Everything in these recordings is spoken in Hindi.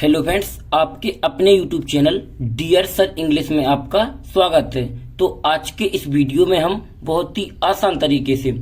हेलो फ्रेंड्स, आपके अपने YouTube channel dear sir English में आपका स्वागत है। तो आज के इस वीडियो में हम बहुत ही आसान तरीके से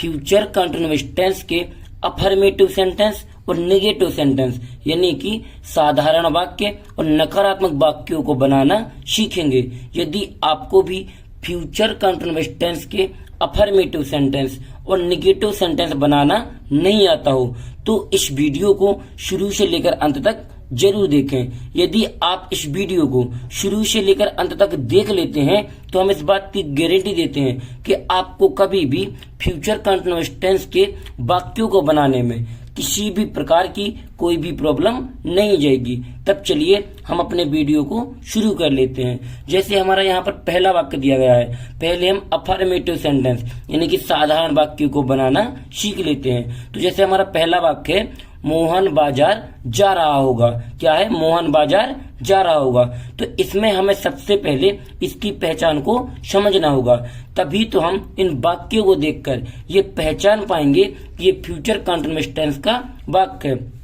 फ्यूचर कंटीन्यूअस टेंस के अफर्मेटिव सेंटेंस और नेगेटिव सेंटेंस यानी कि साधारण वाक्य और नकारात्मक वाक्यों को बनाना सीखेंगे। यदि आपको भी फ्यूचर कंटीन्यूअस टेंस के अफर्मेटिव सेंटेंस और नेगेटिव सेंटेंस बनाना नहीं आता हो तो इस वीडियो को शुरू से लेकर अंत तक जरूर देखें। यदि आप इस वीडियो को शुरू से लेकर अंत तक देख लेते हैं तो हम इस बात की गारंटी देते हैं कि आपको कभी भी फ्यूचर कंटीन्यूअस टेंस के वाक्यों को बनाने में किसी भी प्रकार की कोई भी प्रॉब्लम नहीं जाएगी। तब चलिए हम अपने वीडियो को शुरू कर लेते हैं। जैसे हमारा यहाँ पर पहला वाक्य दिया गया है, पहले हम अफर्मेटिव सेंटेंस यानी कि साधारण वाक्य को बनाना सीख लेते हैं। तो जैसे हमारा पहला वाक्य है, मोहन बाजार जा रहा होगा। क्या है? मोहन बाजार जा रहा होगा। तो इसमें हमें सबसे पहले इसकी पहचान को समझना होगा, तभी तो हम इन वाक्यों को देखकर ये पहचान पाएंगे कि ये फ्यूचर कंटीन्यूअस टेंस का वाक्य है।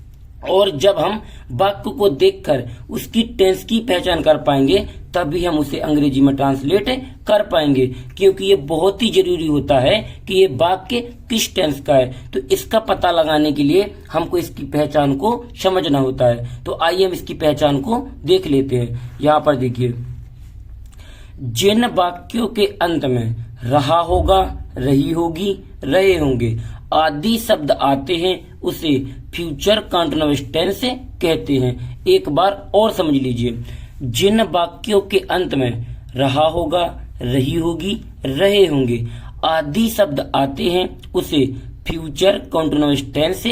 और जब हम वाक्य को देखकर उसकी टेंस की पहचान कर पाएंगे तभी हम उसे अंग्रेजी में ट्रांसलेट कर पाएंगे, क्योंकि ये बहुत ही जरूरी होता है कि ये वाक्य किस टेंस का है। तो इसका पता लगाने के लिए हमको इसकी पहचान को समझना होता है। तो आइए हम इसकी पहचान को देख लेते हैं। यहाँ पर देखिए, जिन वाक्यों के अंत में रहा होगा, रही होगी, रहे होंगे आदि शब्द आते हैं उसे फ्यूचर कंटीन्यूअस टेंस कहते हैं। एक बार और समझ लीजिए, जिन वाक्यों के अंत में रहा होगा, रही होगी, रहे होंगे आदि शब्द आते हैं उसे फ्यूचर कंटीन्यूअस टेंस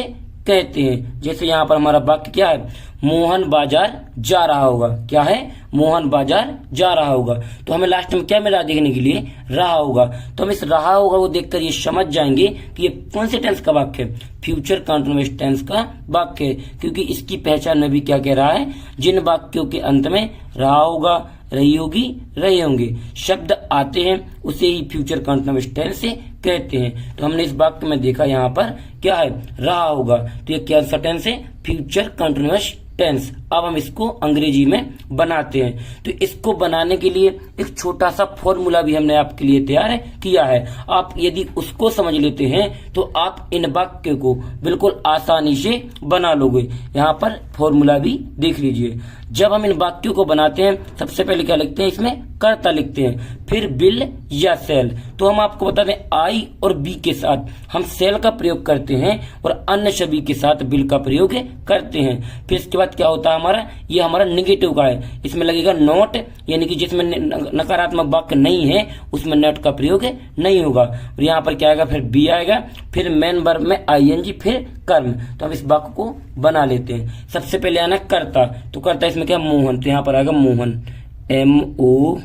कहते हैं। जैसे यहाँ पर हमारा वाक्य क्या है, मोहन बाजार जा रहा होगा। क्या है? मोहन बाजार जा रहा होगा। तो हमें लास्ट में क्या मिला देखने के लिए? रहा होगा। तो हम इस रहा होगा को देखकर ये समझ जाएंगे कि ये कौन से टेंस का वाक्य है? फ्यूचर कंटीन्यूअस टेंस का वाक्य है, क्योंकि इसकी पहचान में भी क्या कह रहा है, जिन वाक्यों के अंत में रहा होगा, रही होगी, रहे होंगे शब्द आते हैं उसे ही फ्यूचर कंटीन्यूअस टेंस कहते हैं। तो हमने इस वाक्य में देखा यहाँ पर क्या है, रहा होगा। तो ये क्या सा टेंस है? Future continuous tense. अब हम इसको अंग्रेजी में बनाते हैं। तो इसको बनाने के लिए एक छोटा सा फॉर्मूला भी हमने आपके लिए तैयार किया है। आप यदि उसको समझ लेते हैं तो आप इन वाक्य को बिल्कुल आसानी से बना लोगे। यहाँ पर फॉर्मूला भी देख लीजिए। जब हम इन वाक्यों को बनाते हैं सबसे पहले क्या लिखते हैं? इसमें कर्ता लिखते हैं, फिर बिल या सेल। तो हम आपको बता दें, आई और बी के साथ हम सेल का प्रयोग करते हैं और अन्य सभी के साथ बिल का प्रयोग करते हैं। फिर इसके बाद क्या होता है हमारा, ये हमारा निगेटिव का है। इसमें लगेगा नॉट, यानी कि जिसमें नकारात्मक वाक्य नहीं है उसमें नॉट का प्रयोग नहीं होगा। और यहाँ पर क्या आएगा? फिर बी आएगा, फिर मेन वर्ब में आईएनजी, फिर कर्म। तो हम इस वाक्य को बना लेते हैं। सबसे पहले आना कर्ता। तो कर्ता इसमें क्या? मोहन। तो यहाँ पर आएगा मोहन, MOHAN।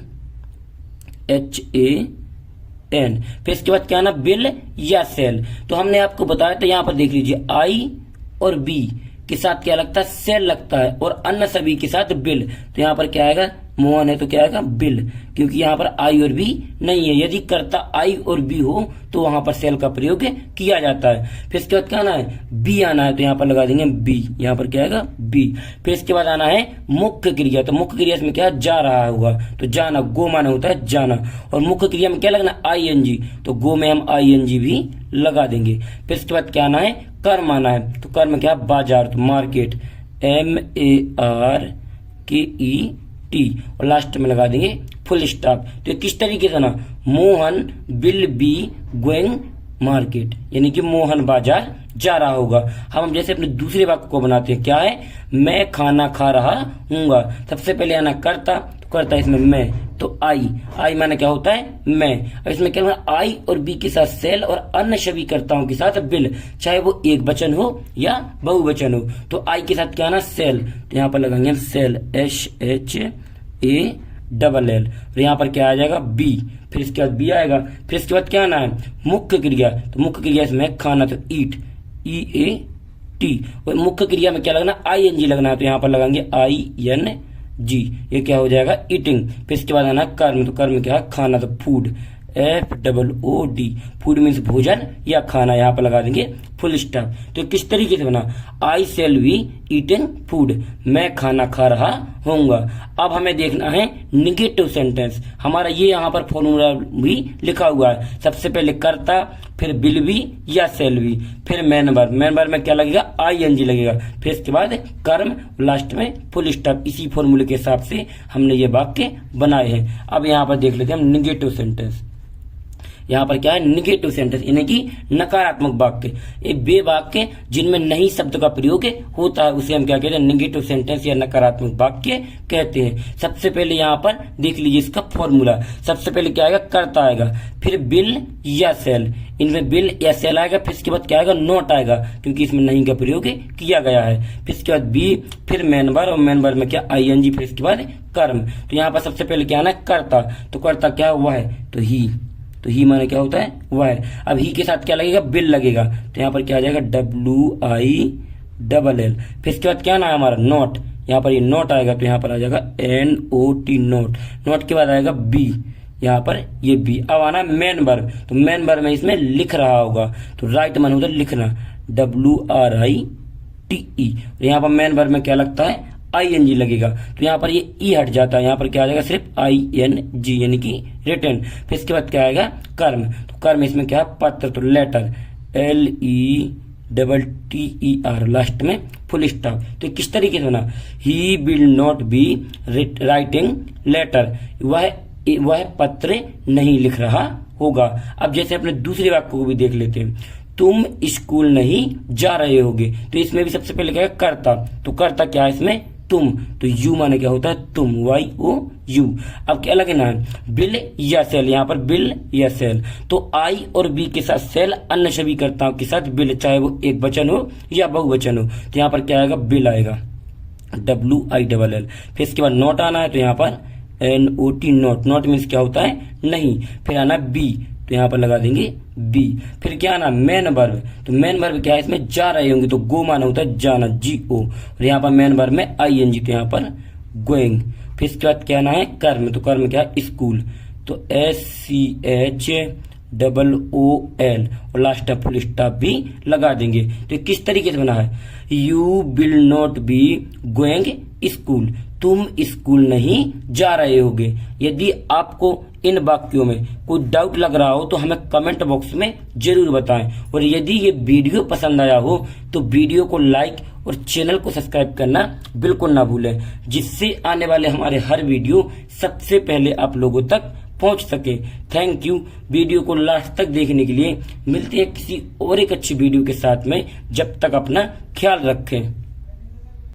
फिर इसके बाद क्या आना? बिल या सेल। तो हमने आपको बताया था, यहाँ पर देख लीजिए, आई और बी के साथ क्या लगता है? सेल लगता है, और अन्य सभी के साथ बिल। तो यहाँ पर क्या आएगा? मोहन है तो क्या आएगा? बिल, क्योंकि यहाँ पर आई और बी नहीं है। यदि कर्ता आई और बी हो तो वहां पर सेल का प्रयोग किया जाता है। फिर इसके बाद क्या आना है? बी आना है। तो यहाँ पर लगा देंगे बी। यहाँ पर क्या आएगा? बी। फिर इसके बाद आना है मुख्य क्रिया। तो मुख्य क्रिया इसमें क्या है? जा रहा होगा। तो जाना, गो माना होता है जाना, और मुख्य क्रिया में क्या लगना? ING। तो गो में हम ING भी लगा देंगे। फिर इसके बाद क्या आना है? कर्म आना है। तो कर्म क्या? बाजार। तो मार्केट, MARKET, और लास्ट में लगा देंगे फुल स्टॉप। तो किस तरीके से ना, Mohan will be going market, यानी कि मोहन बाजार जा रहा होगा। हम जैसे अपने दूसरे वाक्य को बनाते हैं, क्या है? मैं खाना खा रहा हूँगा। सबसे पहले आना कर्ता। तो कर्ता इसमें मैं, तो आई माना क्या होता है? मैं। अब इसमें क्या होगा? आई और बी के साथ सेल और अन्य सभी कर्ताओं के साथ बिल, चाहे वो एक वचन हो या बहुवचन हो। तो आई के साथ क्या आना? सेल। तो यहाँ पर लगाएंगे सेल, SHALL। और यहाँ पर क्या आ जाएगा? बी। फिर इसके बाद बी आएगा। फिर इसके बाद क्या आना है? मुख्य क्रिया। तो मुख्य क्रिया इसमें खाना, तो ईट, EAT। और मुख्य क्रिया में क्या लगना? ING लगना है। तो यहाँ पर लगाएंगे ING। ये क्या हो जाएगा? ईटिंग। फिर इसके बाद आना कर्म। तो कर्म क्या है? खाना, तो फूड, FOOD। फूड मीन्स भोजन या खाना। यहाँ पर लगा देंगे फुल स्टॉप। तो किस तरीके से बना, आई शैल बी ईटिंग फूड, मैं खाना खा रहा होऊंगा। अब हमें देखना है निगेटिव सेंटेंस। हमारा ये यहाँ पर फॉर्मूला भी लिखा हुआ है। सबसे पहले कर्ता, फिर विल बी या शैल बी, फिर मेन वर्ब। मेन वर्ब में क्या लगेगा, आईएनजी लगेगा, फिर इसके बाद कर्म, लास्ट में फुल स्टॉप। इसी फॉर्मूले के हिसाब से हमने ये वाक्य बनाए हैं। अब यहाँ पर देख लेते हैं हम निगेटिव सेंटेंस। यहाँ पर क्या है, निगेटिव सेंटेंस यानी कि नकारात्मक वाक्य। ये वे वाक्य जिनमें नहीं शब्द का प्रयोग होता है उसे हम क्या कहते हैं, निगेटिव सेंटेंस या नकारात्मक वाक्य कहते हैं। सबसे पहले यहाँ पर देख लीजिए इसका फॉर्मूला। सबसे पहले क्या आएगा, कर्ता आएगा, फिर विल या शैल, इनमें विल या शैल आएगा, फिर इसके बाद क्या आएगा, नॉट आएगा क्योंकि इसमें नहीं का प्रयोग किया गया है, फिर इसके बाद बी, फिर मेन वर्ब, और मेन वर्ब में क्या आईएनजी, फिर इसके बाद कर्म। तो यहाँ पर सबसे पहले क्या आना है, कर्ता। तो कर्ता क्या हुआ है, तो ही माने क्या होता है, वह है। अब ही के साथ क्या लगेगा, बिल लगेगा, तो यहाँ पर क्या आ जाएगा, WILL। फिर इसके बाद क्या ना है हमारा, नोट। यहाँ पर ये नोट आएगा तो यहाँ पर आ जाएगा NOT, नोट। नोट के बाद आएगा बी, यहाँ पर ये बी। अब आना मेन वर्ब, तो मेन वर्ब में इसमें लिख रहा होगा, तो राइट मन होता है लिखना, WRITE। यहाँ पर मेन वर्ब में क्या लगता है, ING लगेगा, तो यहाँ पर ये ई हट जाता है, यहाँ पर क्या आ जाएगा, सिर्फ ING यानी कि रिटर्न। फिर इसके बाद क्या आएगा, कर्म। तो कर्म इसमें क्या है, पत्र, तो लेटर, LETTER, लास्ट में फुल स्टॉप। तो किस तरीके से बना, he will not be writing letter, वह पत्र नहीं लिख रहा होगा। अब जैसे अपने दूसरे वाक्य को भी देख लेते हैं, तुम स्कूल नहीं जा रहे होगे, तो इसमें भी सबसे पहले क्या है, कर्ता। तो कर्ता क्या है इसमें, तुम, तो यू माने क्या होता है, तुम, YOU। अब क्या लगना है, बिल या सेल, यहाँ पर बिल या सेल। तो आई और बी के साथ सेल, अन्य सभी कर्ताओं के साथ बिल, चाहे वो एक वचन हो या बहुवचन हो। तो यहाँ पर क्या आएगा, बिल आएगा, WILL। फिर इसके बाद नोट आना है, तो यहाँ पर NOT, नोट। नोट मीन्स क्या होता है, नहीं। फिर आना बी, तो यहाँ पर लगा देंगे बी। फिर क्या आना, मेन वर्ब। तो मेन वर्ब क्या है इसमें, जा रहे होंगे, तो गो माना होता है जाना, GO। और यहाँ पर मेन वर्ब में ING, तो यहाँ पर गोइंग। फिर इसके बाद क्या आना है, कर्म। तो कर्म क्या है, स्कूल, तो SCHOOL, और लास्ट में फुल स्टॉप भी लगा देंगे। तो किस तरीके से बना है, you will not be going school, तुम स्कूल नहीं जा रहे होगे। यदि आपको इन वाक्यों में कोई डाउट लग रहा हो तो हमें कमेंट बॉक्स में जरूर बताएं, और यदि ये वीडियो पसंद आया हो तो वीडियो को लाइक और चैनल को सब्सक्राइब करना बिल्कुल ना भूलें, जिससे आने वाले हमारे हर वीडियो सबसे पहले आप लोगों तक पहुंच सके। थैंक यू वीडियो को लास्ट तक देखने के लिए। मिलते हैं किसी और एक अच्छी वीडियो के साथ में, जब तक अपना ख्याल रखें।